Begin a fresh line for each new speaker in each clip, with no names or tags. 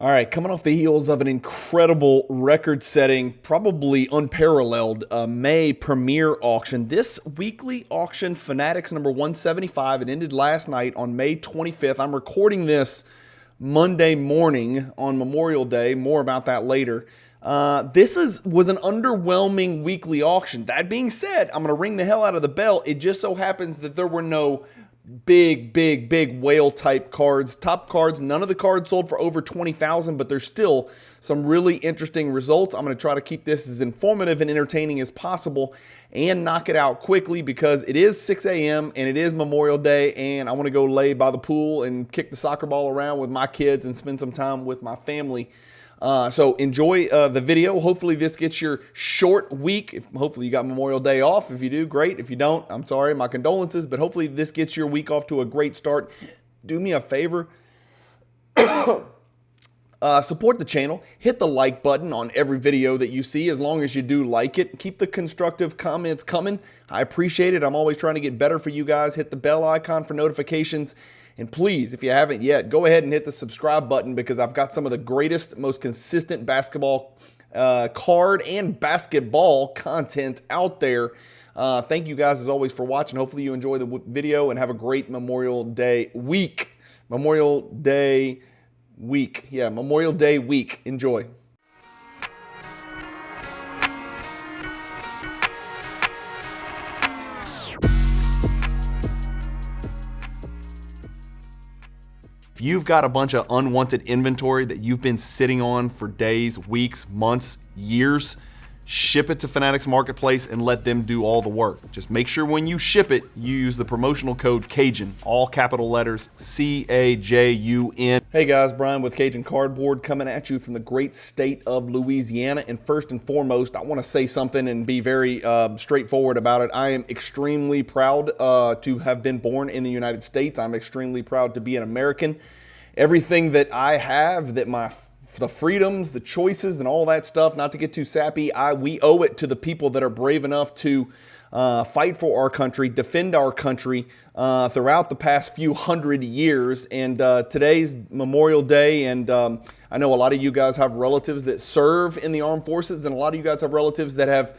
All right, coming off the heels of an incredible record-setting, probably unparalleled May premiere auction, this weekly auction, Fanatics number 175, it ended last night on May 25th. I'm recording this Monday morning on Memorial Day. More about that later. This was an underwhelming weekly auction. That being said, I'm going to ring the hell out of the bell. It just so happens that there were no big whale type cards, top cards. None of the cards sold for over 20,000, but there's still some really interesting results. I'm going to try to keep this as informative and entertaining as possible and knock it out quickly because it is 6 a.m. and it is Memorial Day, and I want to go lay by the pool and kick the soccer ball around with my kids and spend some time with my family. So enjoy the video. Hopefully this gets your short week. Hopefully you got Memorial Day off. If you do, great. If you don't, I'm sorry, my condolences. But hopefully this gets your week off to a great start. Do me a favor. Support the channel. Hit the like button on every video that you see as long as you do like it. Keep the constructive comments coming. I appreciate it. I'm always trying to get better for you guys. Hit the bell icon for notifications. And please, if you haven't yet, go ahead and hit the subscribe button because I've got some of the greatest, most consistent basketball card and basketball content out there. Thank you guys, as always, for watching. Hopefully you enjoy the video and have a great Memorial Day week. Memorial Day week. Yeah, Memorial Day week. Enjoy. If you've got a bunch of unwanted inventory that you've been sitting on for days, weeks, months, years, ship it to Fanatics Marketplace and let them do all the work. Just make sure when you ship it, you use the promotional code CAJUN, all capital letters, C-A-J-U-N. Hey guys, Bryan with Cajun Cardboard coming at you from the great state of Louisiana. And first and foremost, I want to say something and be very straightforward about it. I am extremely proud to have been born in the United States. I'm extremely proud to be an American. Everything that I have, the freedoms, the choices, and all that stuff, not to get too sappy, we owe it to the people that are brave enough to fight for our country, defend our country throughout the past few hundred years. And today's Memorial Day, and I know a lot of you guys have relatives that serve in the armed forces, and a lot of you guys have relatives that have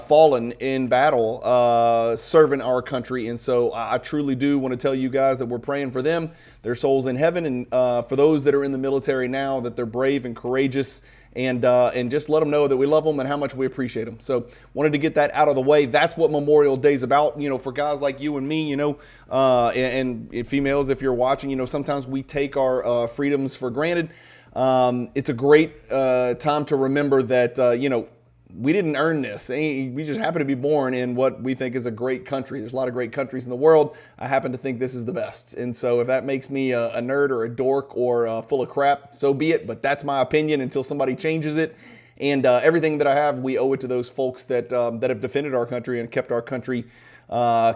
fallen in battle serving our country. And so I truly do want to tell you guys that we're praying for them, their souls in heaven, and for those that are in the military now, that they're brave and courageous, and just let them know that we love them and how much we appreciate them. So wanted to get that out of the way. That's what Memorial Day is about, you know, for guys like you and me, you know, and females, if you're watching, you know, sometimes we take our freedoms for granted. It's a great time to remember that, you know, we didn't earn this. We just happen to be born in what we think is a great country. There's a lot of great countries in the world. I happen to think this is the best. And so if that makes me a nerd or a dork or full of crap, so be it. But that's my opinion until somebody changes it. And everything that I have, we owe it to those folks that have defended our country and kept our country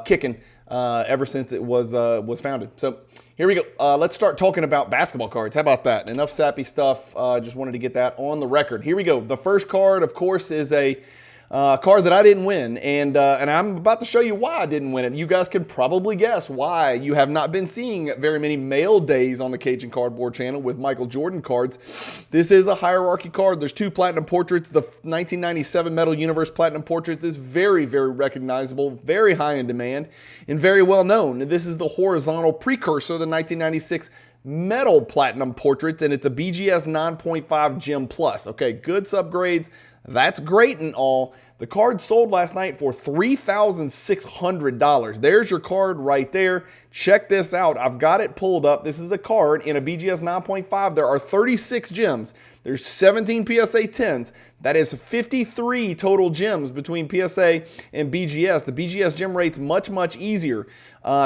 kicking ever since it was founded. So here we go. Let's start talking about basketball cards. How about that? Enough sappy stuff. Just wanted to get that on the record. Here we go. The first card, of course, is a card that I didn't win, and I'm about to show you why I didn't win it. You guys can probably guess why you have not been seeing very many mail days on the Cajun Cardboard channel with Michael Jordan cards. This is a hierarchy card. There's two platinum portraits. The 1997 Metal Universe Platinum Portraits is very recognizable, very high in demand, and very well known. This is the horizontal precursor of the 1996 Metal Platinum Portraits, and it's a BGS 9.5 Gem Plus. Okay, good subgrades. That's great and all. The card sold last night for $3,600. There's your card right there. Check this out. I've got it pulled up. This is a card in a BGS 9.5. There are 36 gems. There's 17 PSA 10s. That is 53 total gems between PSA and BGS. The BGS gem rate's much easier.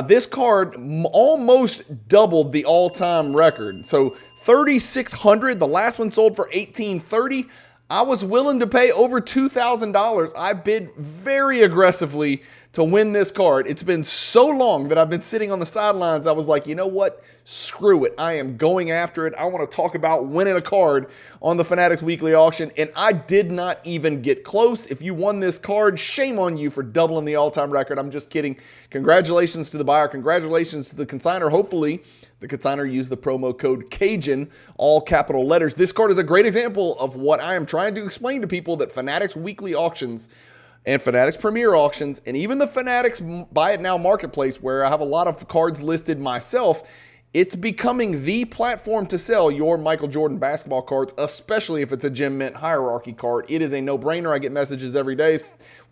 This card almost doubled the all-time record. So 3,600. The last one sold for $1,830. I was willing to pay over $2,000. I bid very aggressively to win this card. It's been so long that I've been sitting on the sidelines. I was like, you know what? Screw it. I am going after it. I want to talk about winning a card on the Fanatics Weekly Auction, and I did not even get close. If you won this card, shame on you for doubling the all-time record. I'm just kidding. Congratulations to the buyer. Congratulations to the consigner. Hopefully, the consigner used the promo code Cajun, all capital letters. This card is a great example of what I am trying to explain to people, that Fanatics Weekly Auctions and Fanatics Premier Auctions, and even the Fanatics Buy It Now Marketplace, where I have a lot of cards listed myself, it's becoming the platform to sell your Michael Jordan basketball cards, especially if it's a Gem Mint hierarchy card. It is a no-brainer. I get messages every day,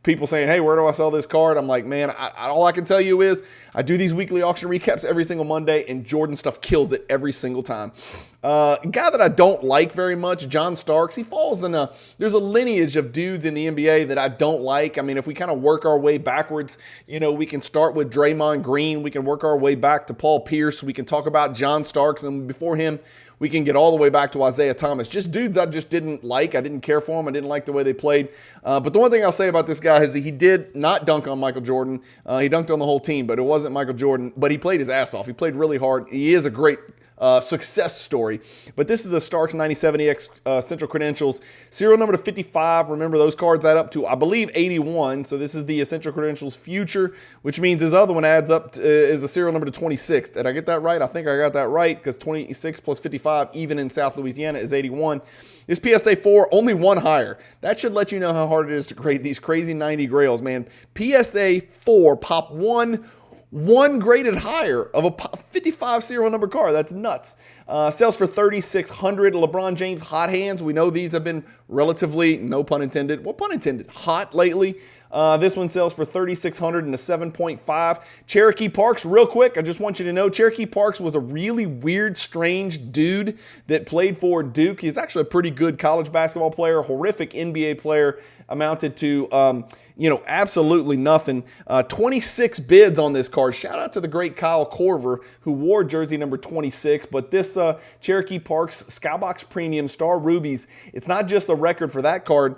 people saying, hey, where do I sell this card? I'm like, man, all I can tell you is I do these weekly auction recaps every single Monday, and Jordan stuff kills it every single time. A guy that I don't like very much, John Starks, he falls in there's a lineage of dudes in the NBA that I don't like. I mean, if we kind of work our way backwards, we can start with Draymond Green. We can work our way back to Paul Pierce. We can talk about John Starks, and before him, we can get all the way back to Isaiah Thomas. Just dudes I just didn't like. I didn't care for them. I didn't like the way they played. But the one thing I'll say about this guy is that he did not dunk on Michael Jordan. He dunked on the whole team, but it wasn't Michael Jordan. But he played his ass off. He played really hard. He is a great success story. But this is a Starks 9070X Central Credentials. Serial number to 55. Remember, those cards add up to, I believe, 81. So this is the Essential Credentials Future, which means his other one adds up to, is a serial number to 26. Did I get that right? I think I got that right, because 26 plus 55, even in South Louisiana, is 81. This PSA 4, only one higher. That should let you know how hard it is to grade these crazy 90 grails, man. PSA 4, pop one graded higher of a 55 serial number card. That's nuts. Sells for $3,600. LeBron James hot hands. We know these have been relatively, no pun intended, well, pun intended, hot lately. This one sells for $3,600 and a 7.5. Cherokee Parks, real quick, I just want you to know, Cherokee Parks was a really weird, strange dude that played for Duke. He's actually a pretty good college basketball player, horrific NBA player, amounted to, absolutely nothing. 26 bids on this card. Shout out to the great Kyle Korver, who wore jersey number 26. But this Cherokee Parks Skybox Premium Star Rubies, it's not just the record for that card.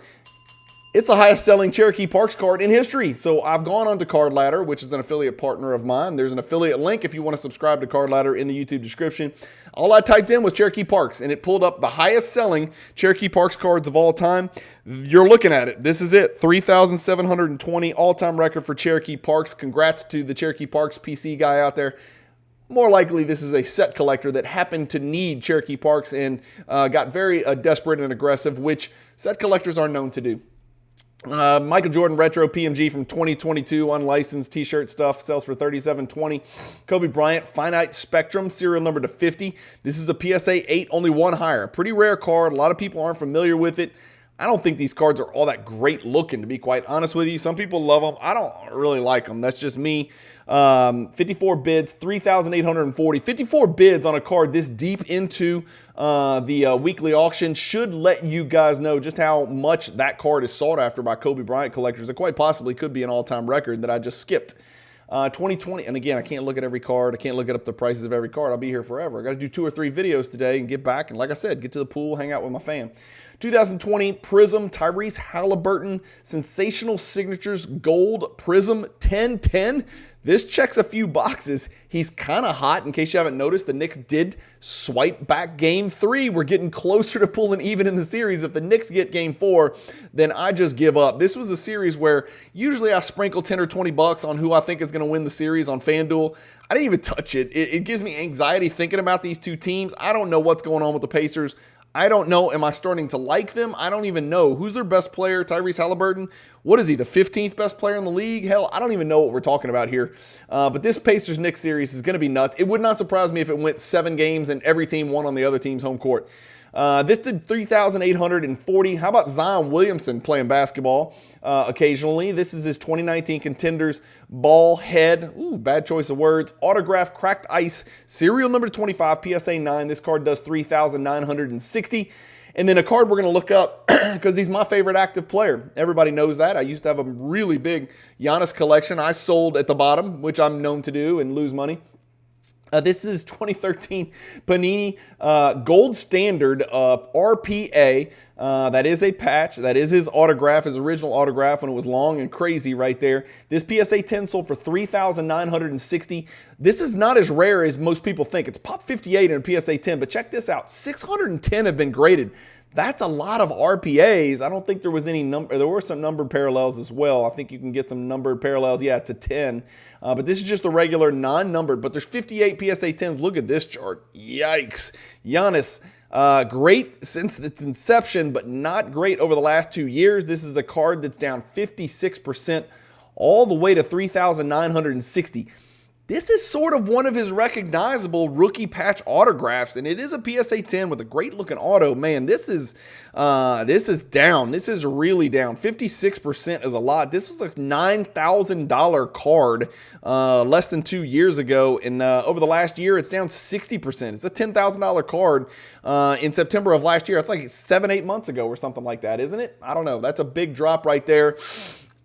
It's the highest selling Cherokee Parks card in history. So I've gone on to Card Ladder, which is an affiliate partner of mine. There's an affiliate link if you want to subscribe to Card Ladder in the YouTube description. All I typed in was Cherokee Parks, and it pulled up the highest selling Cherokee Parks cards of all time. You're looking at it. This is it. 3,720 all-time record for Cherokee Parks. Congrats to the Cherokee Parks PC guy out there. More likely, this is a set collector that happened to need Cherokee Parks and got very desperate and aggressive, which set collectors are known to do. Michael Jordan Retro PMG from 2022, unlicensed t-shirt stuff, sells for $37.20. Kobe Bryant Finite Spectrum, serial number to 50. This is a PSA 8, only one higher. Pretty rare card. A lot of people aren't familiar with it. I don't think these cards are all that great looking, to be quite honest with you. Some people love them. I don't really like them. That's just me. 54 bids, 3,840. 54 bids on a card this deep into the weekly auction should let you guys know just how much that card is sought after by Kobe Bryant collectors. It quite possibly could be an all-time record that I just skipped. 2020, and again, I can't look at every card. I can't look up the prices of every card. I'll be here forever. I got to do 2 or 3 videos today and get back. And like I said, get to the pool, hang out with my fam. 2020 Prism Tyrese Halliburton Sensational Signatures Gold Prism 1010. This checks a few boxes. He's kind of hot. In case you haven't noticed, the Knicks did swipe back Game 3. We're getting closer to pulling even in the series. If the Knicks get Game 4, then I just give up. This was a series where usually I sprinkle 10 or 20 bucks on who I think is going to win the series on FanDuel. I didn't even touch it. It gives me anxiety thinking about these two teams. I don't know what's going on with the Pacers. I don't know. Am I starting to like them? I don't even know. Who's their best player? Tyrese Halliburton. What is he, the 15th best player in the league? Hell, I don't even know what we're talking about here. But this Pacers-Knicks series is going to be nuts. It would not surprise me if it went 7 games and every team won on the other team's home court. This did 3,840. How about Zion Williamson playing basketball occasionally? This is his 2019 Contenders Ball Head. Ooh, bad choice of words. Autograph Cracked Ice. Serial number 25, PSA 9. This card does 3,960. And then a card we're going to look up because he's my favorite active player. Everybody knows that. I used to have a really big Giannis collection. I sold at the bottom, which I'm known to do, and lose money. This is 2013 Panini Gold Standard RPA. That is a patch. That is his autograph, his original autograph when it was long and crazy right there. This PSA 10 sold for $3,960. This is not as rare as most people think. It's pop 58 in a PSA 10, but check this out. 610 have been graded. That's a lot of RPAs. I don't think there was any number. There were some numbered parallels as well. I think you can get some numbered parallels, yeah, to 10. But this is just the regular non-numbered. But there's 58 PSA 10s. Look at this chart. Yikes. Giannis, great since its inception, but not great over the last 2 years. This is a card that's down 56% all the way to 3,960. This is sort of one of his recognizable rookie patch autographs, and it is a PSA 10 with a great looking auto. Man, this is down. This is really down. 56% is a lot. This was a $9,000 card less than 2 years ago, and over the last year, it's down 60%. It's a $10,000 card in September of last year. It's like 7-8 months ago or something like that, isn't it? I don't know. That's a big drop right there.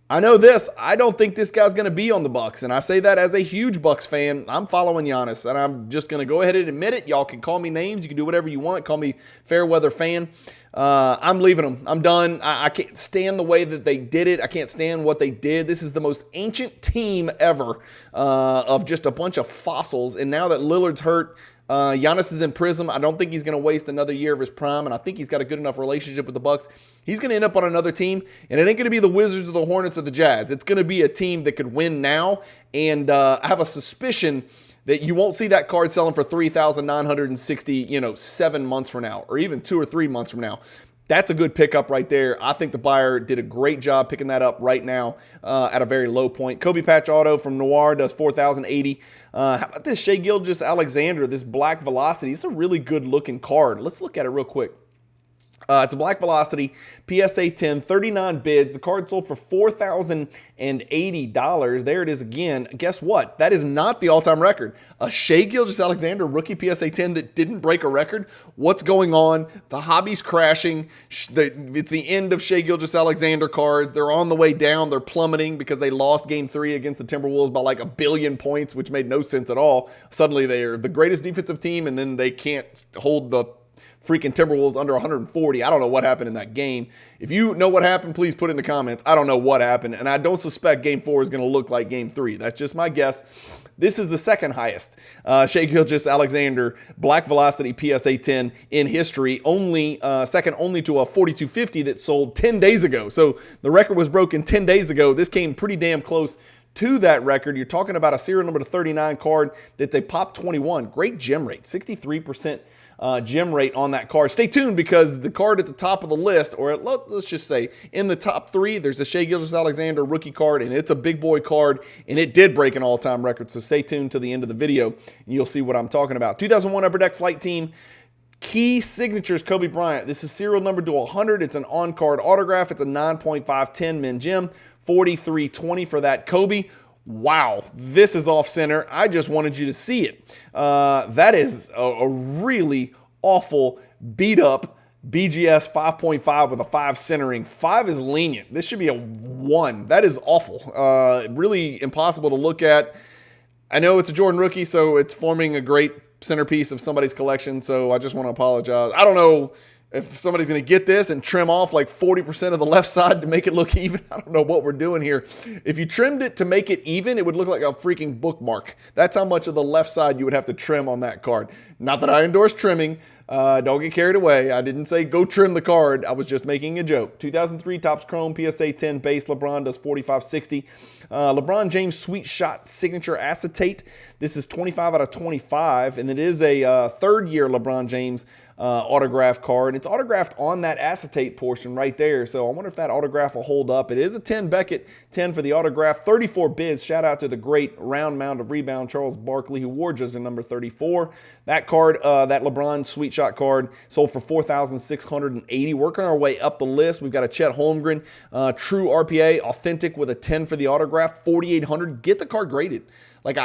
I know this. I don't think this guy's going to be on the Bucks, and I say that as a huge Bucks fan. I'm following Giannis, and I'm just going to go ahead and admit it. Y'all can call me names. You can do whatever you want. Call me Fairweather fan. I'm leaving them. I'm done. I can't stand the way that they did it. I can't stand what they did. This is the most ancient team ever of just a bunch of fossils, and now that Lillard's hurt, Giannis is in Prism. I don't think he's going to waste another year of his prime, and I think he's got a good enough relationship with the Bucks. He's going to end up on another team, and it ain't going to be the Wizards or the Hornets or the Jazz. It's going to be a team that could win now, and I have a suspicion that you won't see that card selling for $3,960, 7 months from now, or even 2 or 3 months from now. That's a good pickup right there. I think the buyer did a great job picking that up right now at a very low point. Kobe Patch Auto from Noir does $4,080. How about this Shai Gilgeous-Alexander, this Black Velocity? It's a really good looking card. Let's look at it real quick. It's a Black Velocity, PSA 10, 39 bids. The card sold for $4,080. There it is again. Guess what? That is not the all-time record. A Shai Gilgeous-Alexander rookie PSA 10 that didn't break a record. What's going on? The hobby's crashing. It's the end of Shai Gilgeous-Alexander cards. They're on the way down. They're plummeting because they lost Game 3 against the Timberwolves by like 1 billion points, which made no sense at all. Suddenly they're the greatest defensive team, and then they can't hold the freaking Timberwolves under 140. I don't know what happened in that game. If you know what happened, please put it in the comments. I don't know what happened, and I don't suspect Game 4 is going to look like Game 3. That's just my guess. This is the second highest Shai Gilgeous-Alexander Black Velocity PSA 10 in history, second only to a 4250 that sold 10 days ago. So the record was broken 10 days ago. This came pretty damn close to that record. You're talking about a serial number to 39 card that's a pop 21. Great gem rate, 63% gem rate on that card. Stay tuned because the card at the top of the list, or let's just say in the top 3, there's a Shai Gilgeous-Alexander rookie card, and it's a big boy card, and it did break an all-time record. So stay tuned to the end of the video, and you'll see what I'm talking about. 2001 Upper Deck Flight Team. Key signatures, Kobe Bryant. This is serial number to 100. It's an on-card autograph. It's a 9.510 min gem. 4320 for that Kobe. Wow, this is off center. I just wanted you to see it. That is a really awful beat up BGS 5.5 with a 5 centering. 5 is lenient. This should be a 1. That is awful. Really impossible to look at. I know it's a Jordan rookie, so it's forming a great centerpiece of somebody's collection, so I just want to apologize. I don't know if somebody's going to get this and trim off like 40% of the left side to make it look even. I don't know what we're doing here. If you trimmed it to make it even, it would look like a freaking bookmark. That's how much of the left side you would have to trim on that card. Not that I endorse trimming. Don't get carried away. I didn't say go trim the card. I was just making a joke. 2003 Topps Chrome PSA 10 base. LeBron does $45.60. LeBron James Sweet Shot Signature Acetate. This is 25 out of 25, and it is a third-year LeBron James autograph card. It's autographed on that acetate portion right there, so I wonder if that autograph will hold up. It is a 10 Beckett, 10 for the autograph, 34 bids. Shout out to the great round mound of rebound Charles Barkley, who wore just a number 34. That card, that LeBron Sweet Shot card, sold for $4,680. Working our way up the list, we've got a Chet Holmgren, true RPA, authentic with a 10 for the autograph, $4,800. Get the card graded. Like,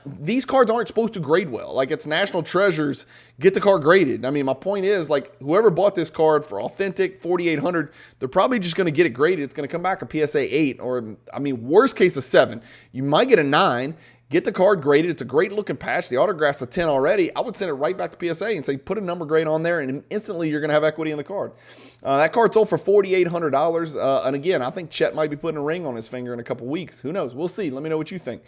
these cards aren't supposed to grade well. Like, it's National Treasures. Get the card graded. I mean, my point is, like, whoever bought this card for authentic, $4,800, they're probably just going to get it graded. It's going to come back a PSA 8 or, I mean, worst case a 7. You might get a 9. Get the card graded. It's a great looking patch. The autograph's a 10 already. I would send it right back to PSA and say, put a number grade on there, and instantly you're going to have equity in the card. That card sold for $4,800. And again, I think Chet might be putting a ring on his finger in a couple weeks. Who knows? We'll see. Let me know what you think.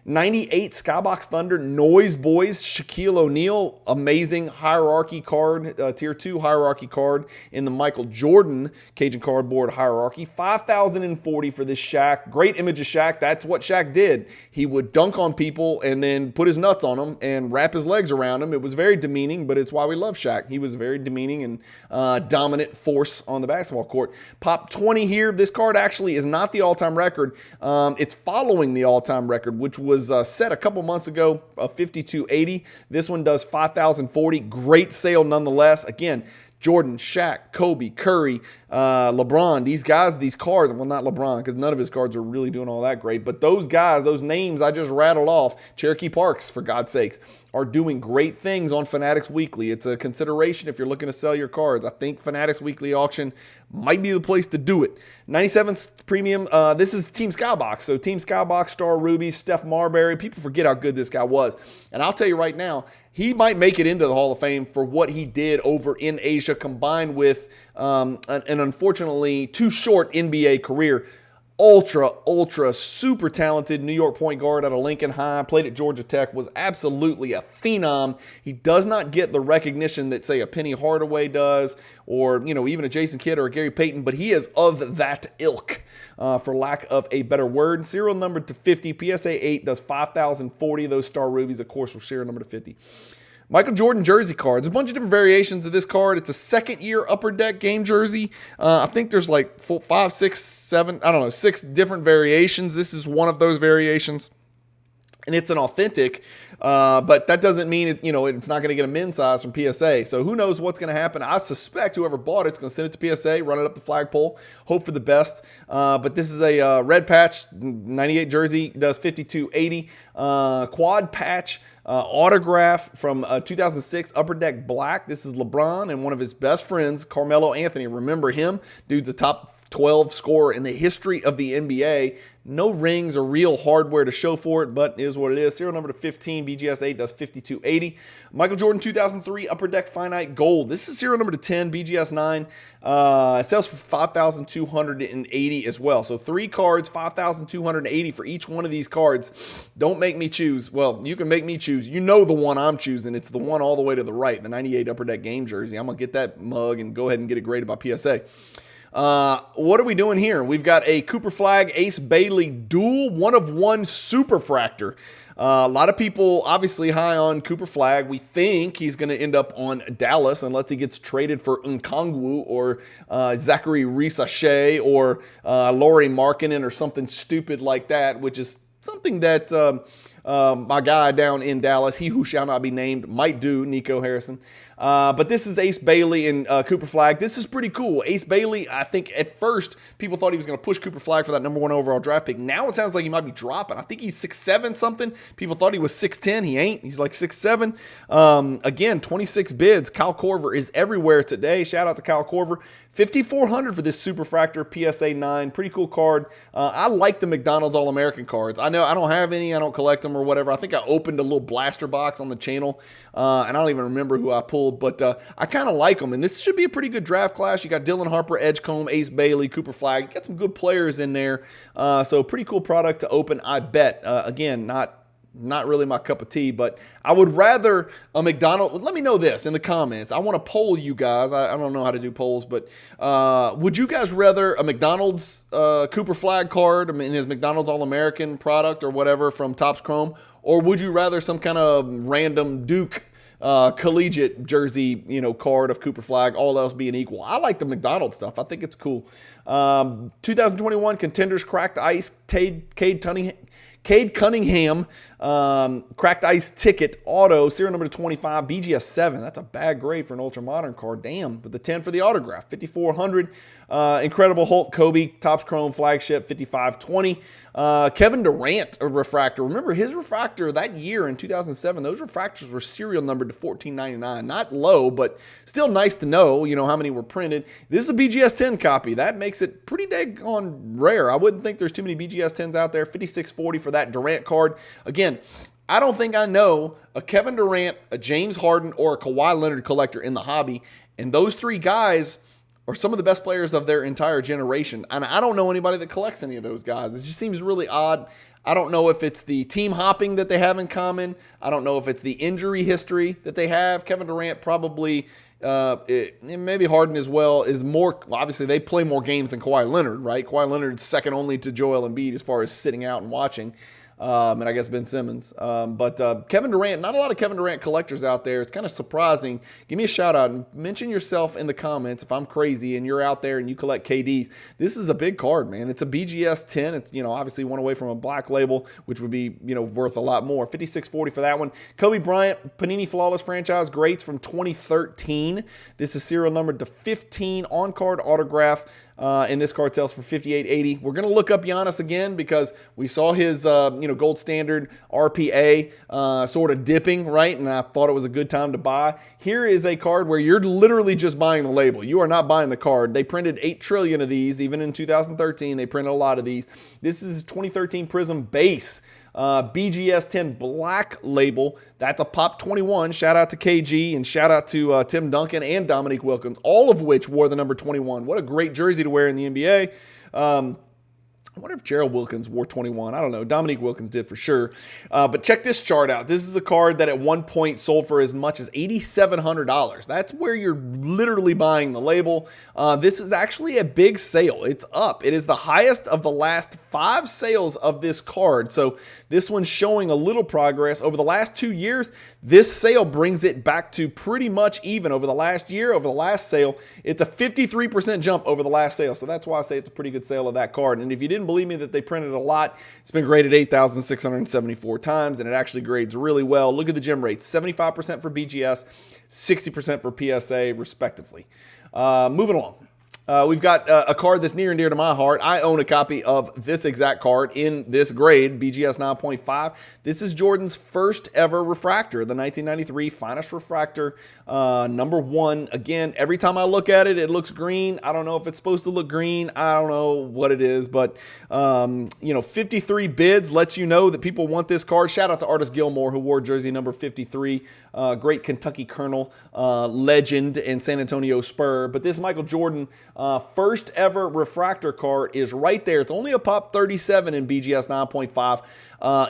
98 Skybox Thunder Noise Boys Shaquille O'Neal, amazing hierarchy card, tier 2 hierarchy card in the Michael Jordan Cajun Cardboard hierarchy. 5,040 for this Shaq. Great image of Shaq. That's what Shaq did. He would dunk on people and then put his nuts on them and wrap his legs around them. It was very demeaning, but it's why we love Shaq. He was a very demeaning and dominant force on the basketball court. Pop 20 here. This card actually is not the all-time record. It's following the all-time record, which was set a couple months ago, 5280. This one does 5,040. Great sale nonetheless. Again, Jordan, Shaq, Kobe, Curry, LeBron, these guys, these cards, well, not LeBron, because none of his cards are really doing all that great, but those guys, those names I just rattled off, Cherokee Parks, for God's sakes, are doing great things on Fanatics Weekly. It's a consideration if you're looking to sell your cards. I think Fanatics Weekly Auction might be the place to do it. 97 Premium, this is Team Skybox. So Team Skybox, Star Rubies, Steph Marbury. People forget how good this guy was. And I'll tell you right now, he might make it into the Hall of Fame for what he did over in Asia, combined with an unfortunately too short NBA career. Ultra, super talented New York point guard out of Lincoln High, played at Georgia Tech, was absolutely a phenom. He does not get the recognition that, say, a Penny Hardaway does, or, you know, even a Jason Kidd or a Gary Payton, but he is of that ilk, for lack of a better word. Serial number to 50, PSA 8 does 5,040. Those Star Rubies, of course, will serial number to 50. Michael Jordan jersey cards. A bunch of different variations of this card. It's a second-year Upper Deck game jersey. I think there's like 5, 6, 7, I don't know, 6 different variations. This is one of those variations. And it's an authentic, but that doesn't mean it's not going to get a men's size from PSA. So who knows what's going to happen? I suspect whoever bought it's going to send it to PSA, run it up the flagpole, hope for the best. But this is a red patch, 98 jersey, does 5280. Quad patch. Autograph from 2006 Upper Deck Black. This is LeBron and one of his best friends, Carmelo Anthony. Remember him? Dude's a top 12 scorer in the history of the NBA. No rings or real hardware to show for it, but it is what it is. Serial number to 15, BGS 8 does 5280. Michael Jordan 2003 Upper Deck Finite Gold. This is serial number to 10, BGS 9. It sells for 5,280 as well. So 3 cards, 5,280 for each one of these cards. Don't make me choose. Well, you can make me choose. You know the one I'm choosing. It's the one all the way to the right, the 98 Upper Deck game jersey. I'm going to get that mug and go ahead and get it graded by PSA. What are we doing here? We've got a Cooper Flagg Ace Bailey dual 1-of-1 superfractor. A lot of people obviously high on Cooper Flagg. We think he's going to end up on Dallas unless he gets traded for Nkongwu or Zachary Reese-Shai or Lauri Markkanen or something stupid like that, which is something that my guy down in Dallas, he who shall not be named, might do, Nico Harrison. But this is Ace Bailey and Cooper Flagg. This is pretty cool. Ace Bailey, I think at first people thought he was going to push Cooper Flagg for that #1 overall draft pick. Now it sounds like he might be dropping. I think he's 6'7" something. People thought he was 6'10". He ain't. He's like 6'7". Again, 26 bids. Kyle Korver is everywhere today. Shout out to Kyle Korver. $5,400 for this Superfractor PSA 9. Pretty cool card. I like the McDonald's All-American cards. I know I don't have any. I don't collect them or whatever. I think I opened a little blaster box on the channel, and I don't even remember who I pulled, but I kind of like them. And this should be a pretty good draft class. You got Dylan Harper, Edgecombe, Ace Bailey, Cooper Flagg. You got some good players in there. So pretty cool product to open, I bet. Again, not really my cup of tea, but I would rather a McDonald's. Let me know this in the comments. I want to poll you guys. I don't know how to do polls, but would you guys rather a McDonald's Cooper Flagg card, I mean his McDonald's All-American product or whatever from Topps Chrome, or would you rather some kind of random Duke collegiate jersey, card of Cooper Flagg, all else being equal? I like the McDonald's stuff. I think it's cool. 2021 Contenders Cracked Ice, Cade Cunningham, Cracked Ice Ticket, Auto, serial number to 25, BGS 7. That's a bad grade for an ultra modern card. Damn. But the 10 for the autograph, 5,400. Incredible Hulk, Kobe, Topps Chrome, Flagship, 5,520. Kevin Durant, a refractor. Remember his refractor that year in 2007, those refractors were serial numbered to 1499. Not low, but still nice to know, how many were printed. This is a BGS 10 copy. That makes it pretty daggone rare. I wouldn't think there's too many BGS 10s out there. 5,640 for for that Durant card. Again, I don't think I know a Kevin Durant, a James Harden, or a Kawhi Leonard collector in the hobby. And those three guys are some of the best players of their entire generation. And I don't know anybody that collects any of those guys. It just seems really odd. I don't know if it's the team hopping that they have in common. I don't know if it's the injury history that they have. Kevin Durant probably, maybe Harden as well, is more, obviously they play more games than Kawhi Leonard, right? Kawhi Leonard's second only to Joel Embiid as far as sitting out and watching. And I guess Ben Simmons. But Kevin Durant, not a lot of Kevin Durant collectors out there. It's kind of surprising. Give me a shout out and mention yourself in the comments if I'm crazy and you're out there and you collect KDs. This is a big card, man. It's a BGS 10. It's, obviously one away from a black label, which would be, worth a lot more. $56.40 for that one. Kobe Bryant, Panini Flawless Franchise Greats from 2013. This is serial numbered to 15 on-card autograph. And this card sells for $58.80. We're going to look up Giannis again because we saw his, gold standard RPA sort of dipping, right? And I thought it was a good time to buy. Here is a card where you're literally just buying the label. You are not buying the card. They printed 8 trillion of these. Even in 2013, they printed a lot of these. This is 2013 Prism base. BGS 10 black label. That's a Pop 21. Shout out to KG and shout out to Tim Duncan and Dominique Wilkins, all of which wore the number 21. What a great jersey to wear in the NBA. I wonder if Gerald Wilkins wore 21. I don't know. Dominique Wilkins did for sure. But check this chart out. This is a card that at one point sold for as much as $8,700. That's where you're literally buying the label. This is actually a big sale. It's up. It is the highest of the last 5 sales of this card. So this one's showing a little progress. Over the last 2 years, this sale brings it back to pretty much even. Over the last year, over the last sale, it's a 53% jump over the last sale. So that's why I say it's a pretty good sale of that card. And if you didn't believe me that they printed a lot, it's been graded 8,674 times, and it actually grades really well. Look at the gem rates, 75% for BGS, 60% for PSA, respectively. Moving along. We've got a card that's near and dear to my heart. I own a copy of this exact card in this grade, BGS 9.5. This is Jordan's first ever refractor, the 1993 finest refractor, number 1. Again, every time I look at it, it looks green. I don't know if it's supposed to look green. I don't know what it is, but 53 bids lets you know that people want this card. Shout out to Artis Gilmore, who wore jersey number 53. Great Kentucky Colonel, legend, and San Antonio Spur. But this Michael Jordan first ever refractor card is right there. It's only a Pop 37 in BGS 9.5.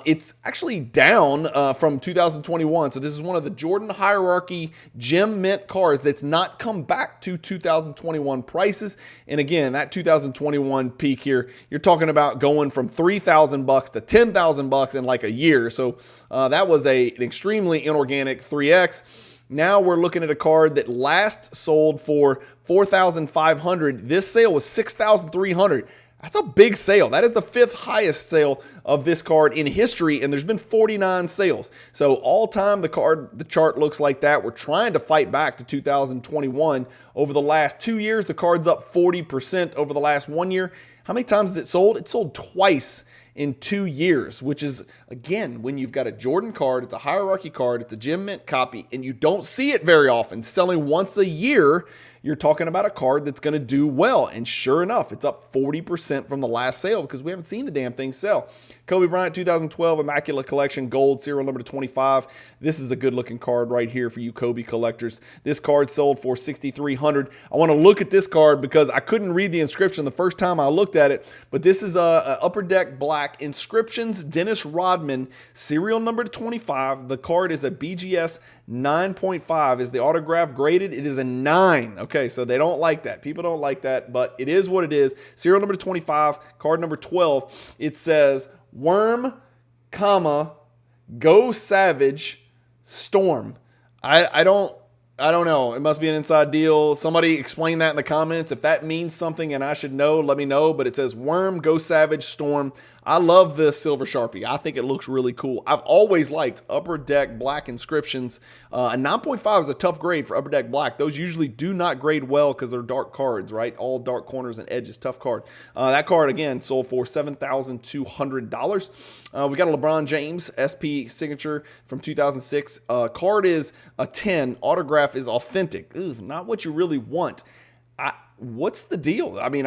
It's actually down from 2021. So this is one of the Jordan hierarchy gem mint cards that's not come back to 2021 prices. And again, that 2021 peak here, you're talking about going from $3,000 to $10,000 in like a year. So that was an extremely inorganic 3X. Now we're looking at a card that last sold for $4,500. This sale was $6,300. That's a big sale. That is the 5th highest sale of this card in history, and there's been 49 sales. So all time the chart looks like that. We're trying to fight back to 2021. Over the last 2 years, the card's up 40% over the last 1 year. How many times has it sold? It sold twice in 2 years, which is, again, when you've got a Jordan card, it's a hierarchy card, it's a gem mint copy, and you don't see it very often. Selling once a year, you're talking about a card that's going to do well. And sure enough, it's up 40% from the last sale because we haven't seen the damn thing sell. Kobe Bryant 2012 Immaculate Collection Gold, serial number to 25. This is a good looking card right here for you Kobe collectors. This card sold for $6,300. I want to look at this card because I couldn't read the inscription the first time I looked at it, but this is a Upper Deck Black Inscriptions Dennis Rodman, serial number to 25. The card is a BGS 9.5. Is the autograph graded? It is a 9. Okay, so they don't like that. People don't like that, but it is what it is. Serial number 25, card number 12. It says, Worm, comma, Go Savage, Storm. I don't know. It must be an inside deal. Somebody explain that in the comments. If that means something and I should know, let me know. But it says Worm, Go Savage, Storm. I love the silver Sharpie. I think it looks really cool. I've always liked Upper Deck Black inscriptions. A 9.5 is a tough grade for Upper Deck Black. Those usually do not grade well because they're dark cards, right? All dark corners and edges, tough card. That card, again, sold for $7,200. We got a LeBron James SP signature from 2006. Card is a 10. Autograph is authentic. Ooh, not what you really want. What's the deal? I mean,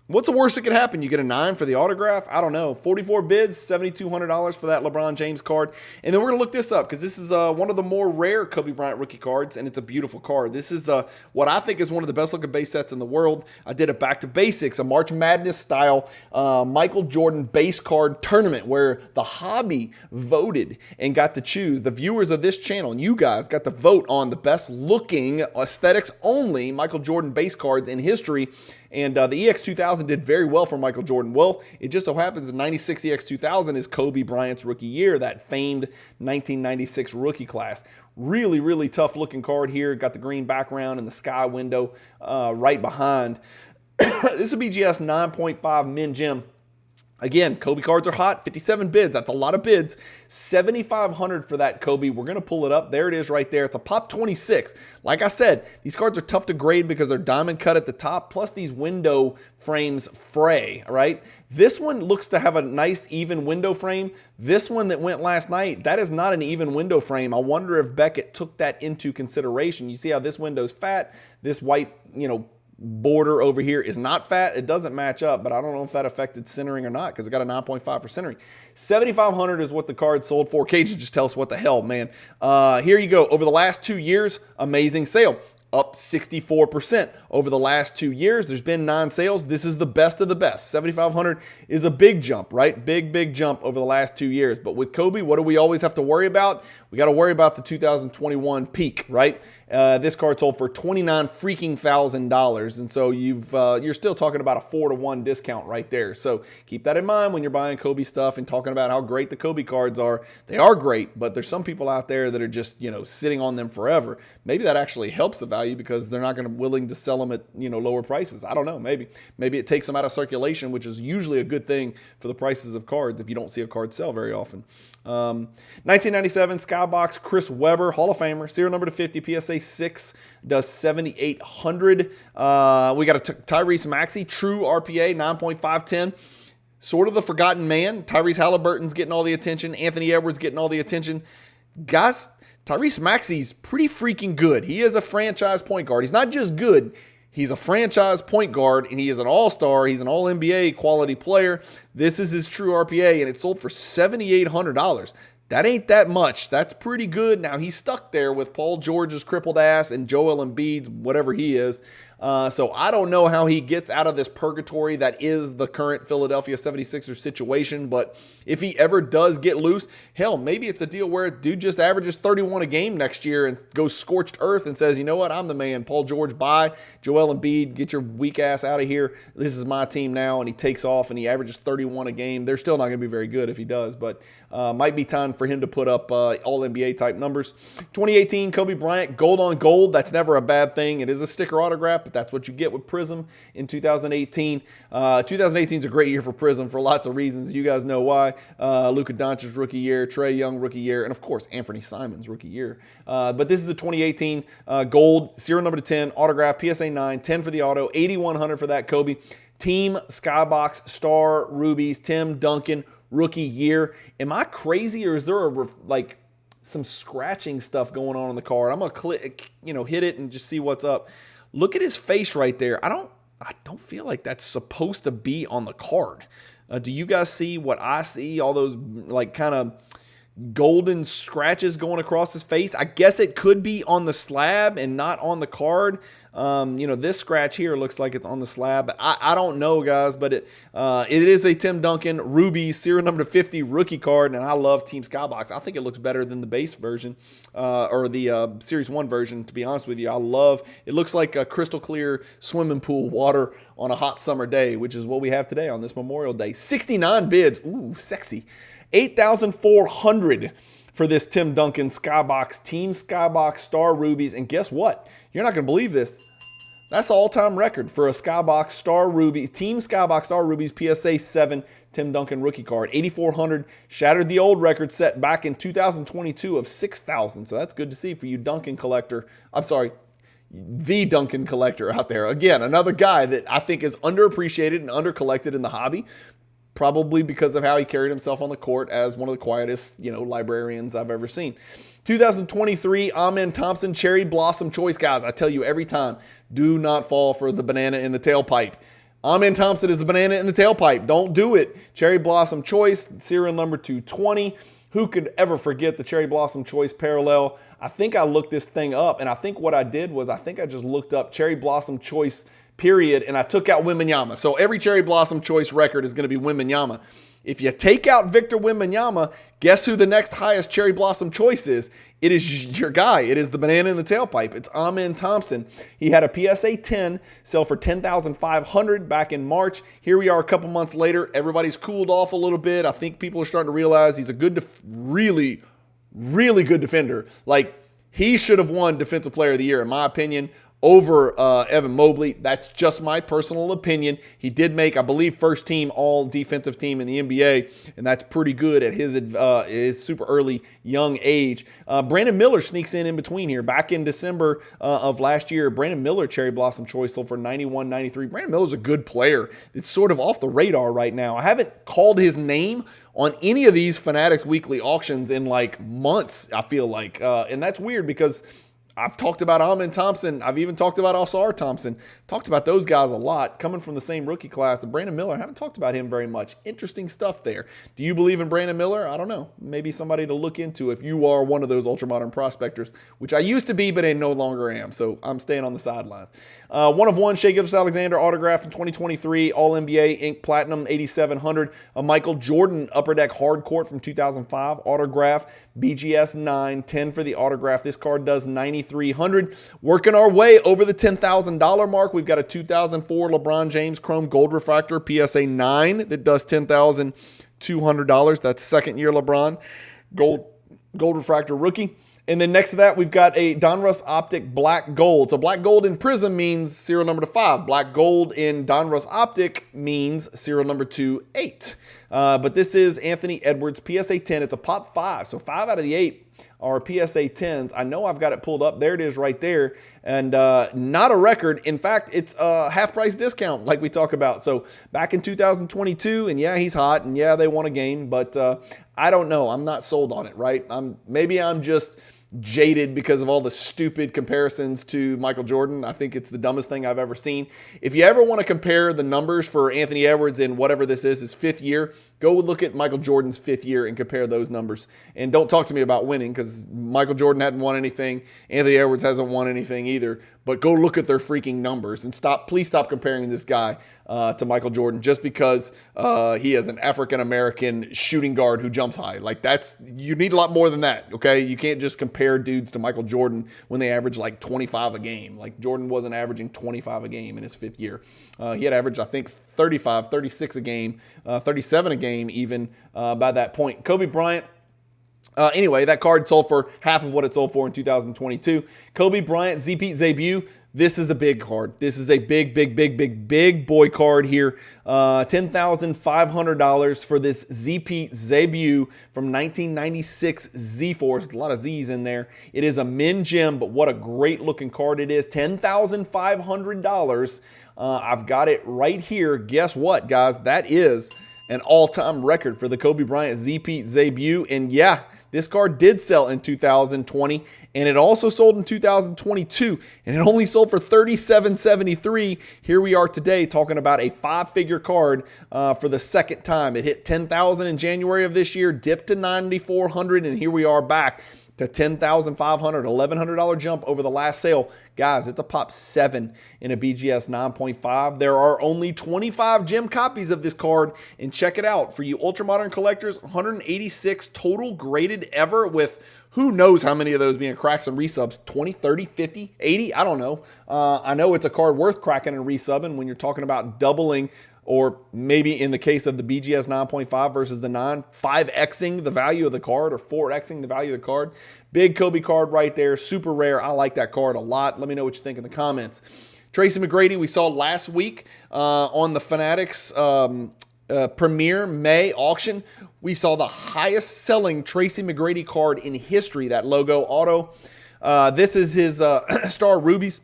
What's the worst that could happen? You get a 9 for the autograph? I don't know. 44 bids, $7,200 for that LeBron James card. And then we're going to look this up because this is one of the more rare Kobe Bryant rookie cards, and it's a beautiful card. This is what I think is one of the best looking base sets in the world. I did a back to basics, a March Madness style Michael Jordan base card tournament where the hobby voted and got to choose. The viewers of this channel and you guys got to vote on the best looking aesthetics only Michael Jordan base cards in history. And the EX2000 did very well for Michael Jordan. Well, it just so happens the 96 EX2000 is Kobe Bryant's rookie year, that famed 1996 rookie class. Really, really tough looking card here. Got the green background and the sky window right behind. This is a BGS 9.5 Min Gem. Again, Kobe cards are hot, 57 bids. That's a lot of bids. $7,500 for that Kobe. We're going to pull it up. There it is right there. It's a pop 26. Like I said, these cards are tough to grade because they're diamond cut at the top, plus these window frames fray, right? This one looks to have a nice even window frame. This one that went last night, that is not an even window frame. I wonder if Beckett took that into consideration. You see how this window's fat, this white, border over here is not fat. It doesn't match up, but I don't know if that affected centering or not because it got a 9.5 for centering. $7,500 is what the card sold for. Cajun just tell us what the hell, man. Here you go. Over the last 2 years, amazing sale. Up 64% over the last 2 years. There's been 9 sales. This is the best of the best. 7,500 is a big jump, right? Big jump over the last 2 years. But with Kobe, what do we always have to worry about? We got to worry about the 2021 peak, right? This card sold for $29,000, and so you're still talking about a 4-to-1 discount right there. So keep that in mind when you're buying Kobe stuff and talking about how great the Kobe cards are. They are great, but there's some people out there that are just sitting on them forever. Maybe that actually helps the value because they're not going to willing to sell them at lower prices. I don't know. Maybe it takes them out of circulation, which is usually a good thing for the prices of cards if you don't see a card sell very often. 1997 Skybox Chris Webber, Hall of Famer, serial number to 50, PSA 6, does 7,800. We got a Tyrese Maxey, true RPA, 9.510. Sort of the forgotten man. Tyrese Halliburton's getting all the attention. Anthony Edwards getting all the attention. Guys, Tyrese Maxey's pretty freaking good. He is a franchise point guard. He's not just good. He's a franchise point guard, and he is an all-star. He's an all-NBA quality player. This is his true RPA, and it sold for $7,800. That ain't that much. That's pretty good. Now, he's stuck there with Paul George's crippled ass and Joel Embiid's whatever he is. So I don't know how he gets out of this purgatory that is the current Philadelphia 76ers situation, but if he ever does get loose, hell, maybe it's a deal where dude just averages 31 a game next year and goes scorched earth and says, you know what, I'm the man. Paul George, bye. Joel Embiid, get your weak ass out of here. This is my team now, and he takes off and he averages 31 a game. They're still not going to be very good if he does, but might be time for him to put up all-NBA type numbers. 2018 Kobe Bryant, gold on gold. That's never a bad thing. It is a sticker autograph, but that's what you get with Prism in 2018. 2018 is a great year for Prism for lots of reasons. You guys know why. Luka Doncic's rookie year, Trae Young rookie year, and of course, Anthony Simon's rookie year. But this is the 2018 gold, serial number to 10, autograph, PSA 9, 10 for the auto, $8,100 for that Kobe. Team Skybox Star Rubies, Tim Duncan, rookie year. Am I crazy, or is there some scratching stuff going on the card? I'm gonna click, hit it and just see what's up. Look at his face right there. I don't feel like that's supposed to be on the card. Do you guys see what I see? All those kind of golden scratches going across his face. I guess it could be on the slab and not on the card. This scratch here looks like it's on the slab. I don't know, guys, but it is a Tim Duncan Rubies serial number 50 rookie card, and I love Team Skybox. I think it looks better than the base version or the Series 1 version, to be honest with you. It looks like a crystal clear swimming pool water on a hot summer day, which is what we have today on this Memorial Day. 69 bids. Ooh, sexy. $8,400 for this Tim Duncan Skybox, Team Skybox Star Rubies. And guess what? You're not going to believe this. That's the all-time record for a Skybox Star Rubies, Team Skybox Star Rubies PSA 7 Tim Duncan rookie card. $8,400, shattered the old record set back in 2022 of $6,000. So that's good to see for you Duncan collector. I'm sorry, the Duncan collector out there. Again, another guy that I think is underappreciated and undercollected in the hobby. Probably because of how he carried himself on the court as one of the quietest, librarians I've ever seen. 2023 Amen Thompson Cherry Blossom Choice. Guys, I tell you every time, do not fall for the banana in the tailpipe. Amen Thompson is the banana in the tailpipe. Don't do it. Cherry Blossom Choice, serial number 220. Who could ever forget the Cherry Blossom Choice parallel? I think I looked this thing up, and I think what I did was I just looked up Cherry Blossom Choice period, and I took out Wembanyama. So every Cherry Blossom Choice record is going to be Wembanyama. If you take out Victor Wembanyama, guess who the next highest Cherry Blossom Choice is? It is your guy. It is the banana in the tailpipe. It's Amen Thompson. He had a PSA 10 sell for $10,500 back in March. Here we are a couple months later. Everybody's cooled off a little bit. I think people are starting to realize he's a good, really, really good defender. Like, he should have won Defensive Player of the Year, in my opinion, over Evan Mobley. That's just my personal opinion. He did make, I believe, first team all defensive team in the NBA, and that's pretty good at his super early young age. Brandon Miller sneaks in between here. Back in December of last year, Brandon Miller Cherry Blossom Choice sold for $91.93. Brandon Miller's a good player. It's sort of off the radar right now. I haven't called his name on any of these Fanatics weekly auctions in like months, I feel like. And that's weird because I've talked about Amen Thompson. I've even talked about Ausar Thompson. Talked about those guys a lot. Coming from the same rookie class, the Brandon Miller, I haven't talked about him very much. Interesting stuff there. Do you believe in Brandon Miller? I don't know. Maybe somebody to look into if you are one of those ultramodern prospectors, which I used to be, but I no longer am. So I'm staying on the sideline. One of one, Shai Gilgeous-Alexander autograph in 2023, All-NBA Ink Platinum 8700. A Michael Jordan Upper Deck Hard Court from 2005 autograph. BGS 910 for the autograph. This card does $9,300. Working our way over the $10,000 mark. We've got a 2004 LeBron James Chrome Gold Refractor PSA 9 that does $10,200. That's second year LeBron Gold Refractor rookie. And then next to that, we've got a Donruss Optic Black Gold. So black gold in Prism means serial number 5. Black gold in Donruss Optic means serial number 28. But this is Anthony Edwards PSA 10. It's a pop 5. So 5 out of the 8 are PSA 10s. I know I've got it pulled up. There it is right there. And not a record. In fact, it's a half price discount like we talk about. So back in 2022, and yeah, he's hot, and yeah, they won a game, but I don't know. I'm not sold on it, right? Maybe I'm just jaded because of all the stupid comparisons to Michael Jordan. I think it's the dumbest thing I've ever seen. If you ever want to compare the numbers for Anthony Edwards in whatever this is, his 5th year, go look at Michael Jordan's 5th year and compare those numbers. And don't talk to me about winning because Michael Jordan hadn't won anything. Anthony Edwards hasn't won anything either. But go look at their freaking numbers and please stop comparing this guy to Michael Jordan just because he is an African-American shooting guard who jumps high. Like you need a lot more than that, okay? You can't just compare dudes to Michael Jordan when they average like 25 a game. Like Jordan wasn't averaging 25 a game in his 5th year. He had averaged, I think, 35, 36 a game, 37 a game even by that point. Kobe Bryant. Anyway, that card sold for half of what it sold for in 2022. Kobe Bryant, ZP Debut. This is a big card. This is a big boy card here. $10,500 for this ZP Debut from 1996 Z-Force. A lot of Z's in there. It is a min gem, but what a great looking card it is. $10,500. I've got it right here. Guess what, guys? That is an all-time record for the Kobe Bryant ZP Debut. And yeah, this card did sell in 2020, and it also sold in 2022, and it only sold for $37.73. Here we are today talking about a 5-figure card for the second time. It hit $10,000 in January of this year, dipped to $9,400, and here we are back to $10,500, $1,100 jump over the last sale. Guys, it's a pop 7 in a BGS 9.5. There are only 25 gem copies of this card, and check it out. For you ultramodern collectors, 186 total graded ever, with who knows how many of those being cracks and resubs, 20, 30, 50, 80, I don't know. I know it's a card worth cracking and resubbing when you're talking about doubling, or maybe in the case of the BGS 9.5 versus the 9, 5xing the value of the card or 4xing the value of the card. Big Kobe card right there, super rare. I like that card a lot. Let me know what you think in the comments. Tracy McGrady, we saw last week on the Fanatics Premier May auction. We saw the highest selling Tracy McGrady card in history, that logo auto. This is his Star Rubies.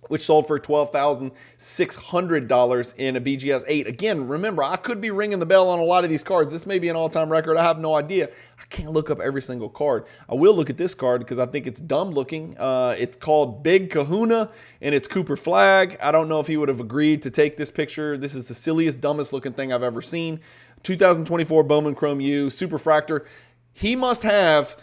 which sold for $12,600 in a BGS 8. Again, remember, I could be ringing the bell on a lot of these cards. This may be an all-time record. I have no idea. I can't look up every single card. I will look at this card because I think it's dumb looking. It's called Big Kahuna, and it's Cooper Flagg. I don't know if he would have agreed to take this picture. This is the silliest, dumbest looking thing I've ever seen. 2024 Bowman Chrome U, Superfractor. He must have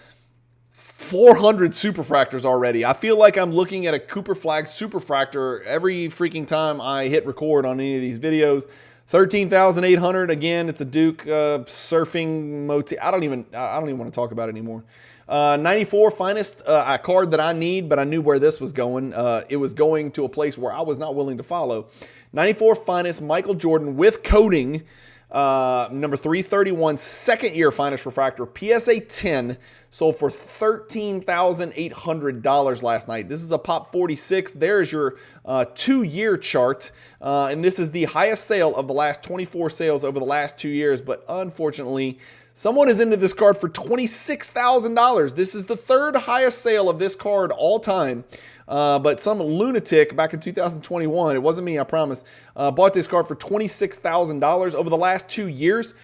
400 superfractors already. I feel like I'm looking at a Cooper Flagg superfractor every freaking time I hit record on any of these videos. 13,800. Again, it's a Duke surfing motif. I don't even want to talk about it anymore. 94 finest, a card that I need, but I knew where this was going. It was going to a place where I was not willing to follow. 94 finest Michael Jordan with coating. Number 331, second year finest refractor, PSA 10, sold for $13,800 last night. This is a Pop 46. There's your 2-year chart. And this is the highest sale of the last 24 sales over the last 2 years. But unfortunately, someone is into this card for $26,000. This is the third highest sale of this card all time. But some lunatic back in 2021, it wasn't me, I promise, bought this card for $26,000 over the last 2 years.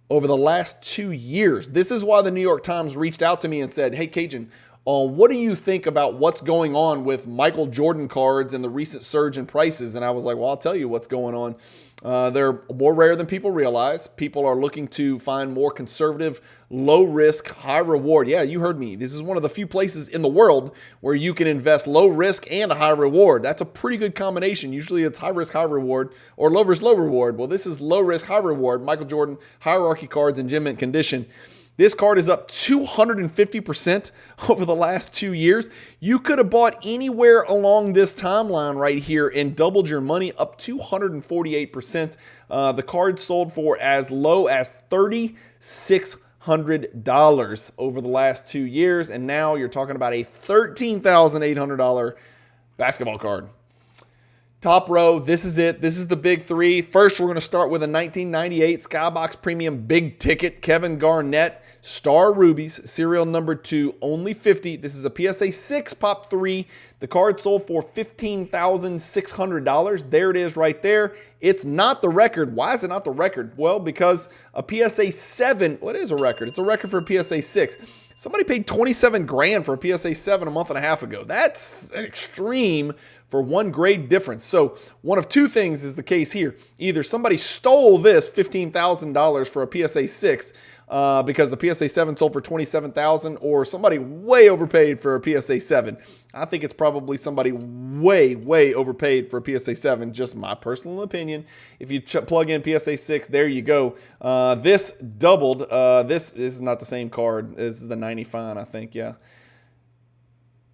Over the last 2 years. This is why the New York Times reached out to me and said, hey, Cajun, what do you think about what's going on with Michael Jordan cards and the recent surge in prices? And I was like, well, I'll tell you what's going on. They're more rare than people realize. People are looking to find more conservative, low risk, high reward. Yeah, you heard me. This is one of the few places in the world where you can invest low risk and a high reward. That's a pretty good combination. Usually it's high risk, high reward, or low risk, low reward. Well, this is low risk, high reward. Michael Jordan, hierarchy cards in gem mint condition. This card is up 250% over the last 2 years. You could have bought anywhere along this timeline right here and doubled your money, up 248%. The card sold for as low as $3,600 over the last 2 years. And now you're talking about a $13,800 basketball card. Top row, this is it. This is the big three. First, we're going to start with a 1998 Skybox Premium Big Ticket Kevin Garnett Star Rubies, serial number 2, only 50. This is a PSA 6 Pop 3. The card sold for $15,600. There it is right there. It's not the record. Why is it not the record? Well, because a PSA 7, what is a record? It's a record for a PSA 6. Somebody paid $27,000 for a PSA 7 a month and a half ago. That's an extreme for one grade difference. So one of two things is the case here. Either somebody stole this $15,000 for a PSA 6 because the PSA 7 sold for $27,000, or somebody way overpaid for a PSA 7. I think it's probably somebody way overpaid for a PSA 7, just my personal opinion. If you plug in PSA 6, there you go. This doubled. This is not the same card. This is the 90 fine, I think, yeah.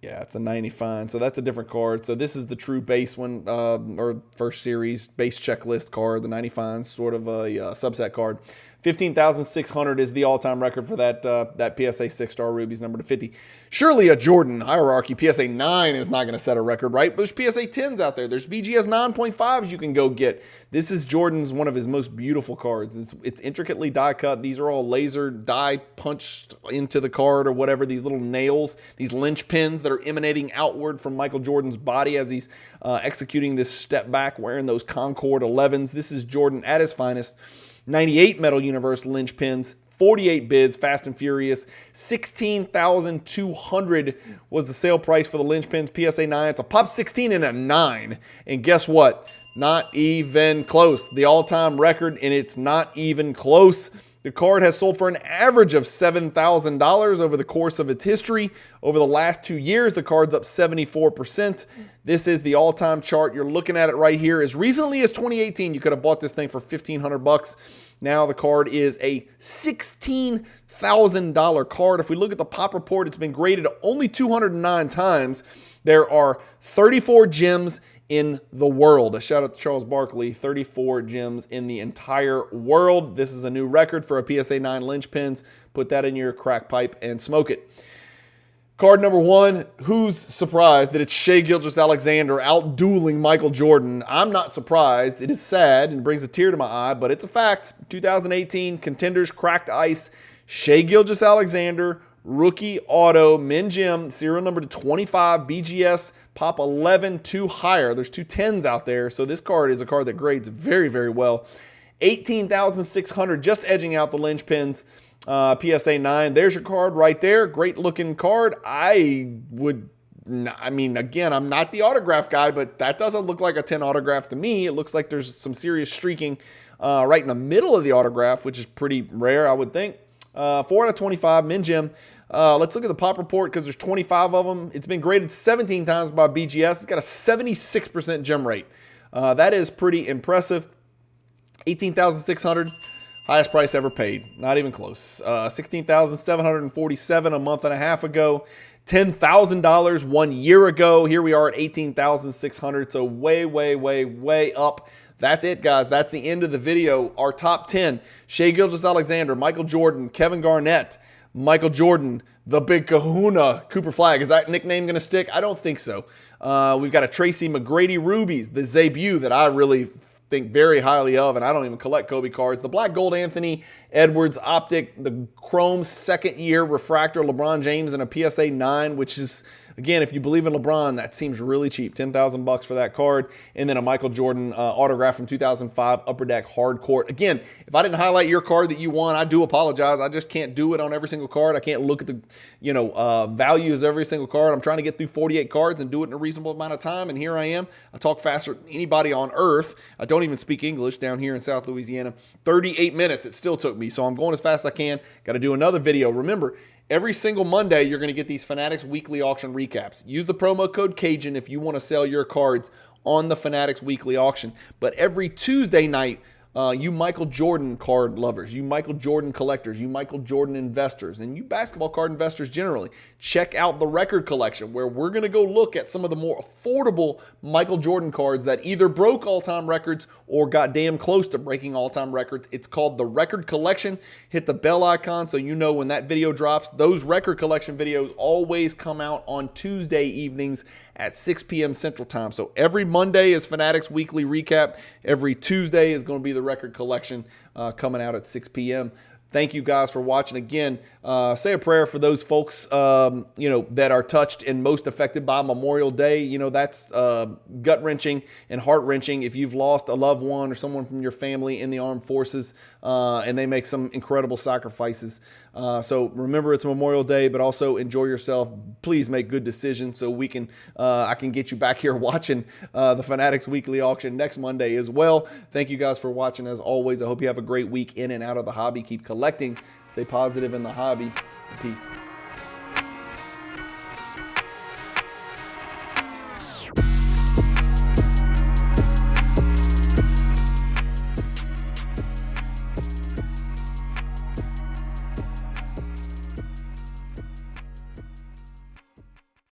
Yeah, it's a 90 fine, so that's a different card. So this is the true base one, or first series base checklist card. The 90 fines, sort of a subset card. 15,600 is the all-time record for that PSA 6-star Rubies number to 50. Surely a Jordan hierarchy PSA 9 is not going to set a record, right? But there's PSA 10s out there. There's BGS 9.5s you can go get. This is Jordan's one of his most beautiful cards. It's intricately die cut. These are all laser die punched into the card or whatever. These little nails, these linch pins that are emanating outward from Michael Jordan's body as he's executing this step back, wearing those Concord 11s. This is Jordan at his finest. 98 Metal Universe linch pins, 48 bids, Fast and Furious. $16,200 was the sale price for the linch pins. PSA 9, it's a Pop 16 and a 9. And guess what? Not even close. The all-time record, and it's not even close. The card has sold for an average of $7,000 over the course of its history. Over the last 2 years, the card's up 74%. This is the all-time chart. You're looking at it right here. As recently as 2018, you could have bought this thing for $1,500. Now the card is a $16,000 card. If we look at the Pop Report, it's been graded only 209 times. There are 34 gems in the world. A shout out to Charles Barkley, 34 gems in the entire world. This is a new record for a PSA 9 linch pins. Put that in your crack pipe and smoke it. Card number 1, who's surprised that it's Shai Gilgeous-Alexander out-dueling Michael Jordan? I'm not surprised. It is sad and brings a tear to my eye, but it's a fact. 2018 Contenders Cracked Ice, Shai Gilgeous-Alexander, rookie auto, Min Jim, serial number to 25, BGS, pop 11, 2 higher. There's 2 10s out there, so this card is a card that grades very, very well. 18,600, just edging out the linchpins. PSA 9. There's your card right there. Great looking card. I mean, again, I'm not the autograph guy, but that doesn't look like a 10 autograph to me. It looks like there's some serious streaking right in the middle of the autograph, which is pretty rare, I would think. 4 out of 25, Min Jim. Let's look at the pop report because there's 25 of them. It's been graded 17 times by BGS. It's got a 76% gem rate. That is pretty impressive. 18,600. Highest price ever paid. Not even close. 16,747 a month and a half ago. $10,000 1 year ago. Here we are at 18,600. So way, way, way, way up. That's it, guys. That's the end of the video. Our top 10. Shai Gilgeous-Alexander, Michael Jordan, Kevin Garnett, Michael Jordan, the Big Kahuna, Cooper Flagg. Is that nickname going to stick? I don't think so. We've got a Tracy McGrady Rubies, the Zabue that I really think very highly of, and I don't even collect Kobe cards. The Black Gold Anthony Edwards Optic, the Chrome second year refractor LeBron James, and a PSA 9, which is, again, if you believe in LeBron, that seems really cheap. $10,000 for that card. And then a Michael Jordan autograph from 2005 Upper Deck Hard Court. Again, if I didn't highlight your card that you won, I do apologize. I just can't do it on every single card. I can't look at the values of every single card. I'm trying to get through 48 cards and do it in a reasonable amount of time. And here I am. I talk faster than anybody on earth. I don't even speak English down here in South Louisiana. 38 minutes it still took me. So I'm going as fast as I can. Got to do another video. Remember, every single Monday, you're going to get these Fanatics Weekly Auction recaps. Use the promo code Cajun if you want to sell your cards on the Fanatics Weekly Auction. But every Tuesday night, you Michael Jordan card lovers, you Michael Jordan collectors, you Michael Jordan investors, and you basketball card investors generally, check out the record collection where we're going to go look at some of the more affordable Michael Jordan cards that either broke all-time records or got damn close to breaking all-time records. It's called the Record Collection. Hit the bell icon so you know when that video drops. Those record collection videos always come out on Tuesday evenings at 6 p.m. Central Time. So every Monday is Fanatics Weekly Recap. Every Tuesday is going to be the Record Collection coming out at 6 p.m. Thank you guys for watching. Again, say a prayer for those folks, that are touched and most affected by Memorial Day. That's gut-wrenching and heart-wrenching if you've lost a loved one or someone from your family in the armed forces, and they make some incredible sacrifices. So remember, it's Memorial Day, but also enjoy yourself. Please make good decisions so I can get you back here watching the Fanatics Weekly Auction next Monday as well. Thank you guys for watching. As always, I hope you have a great week in and out of the hobby. Keep collecting. Stay positive in the hobby. Peace.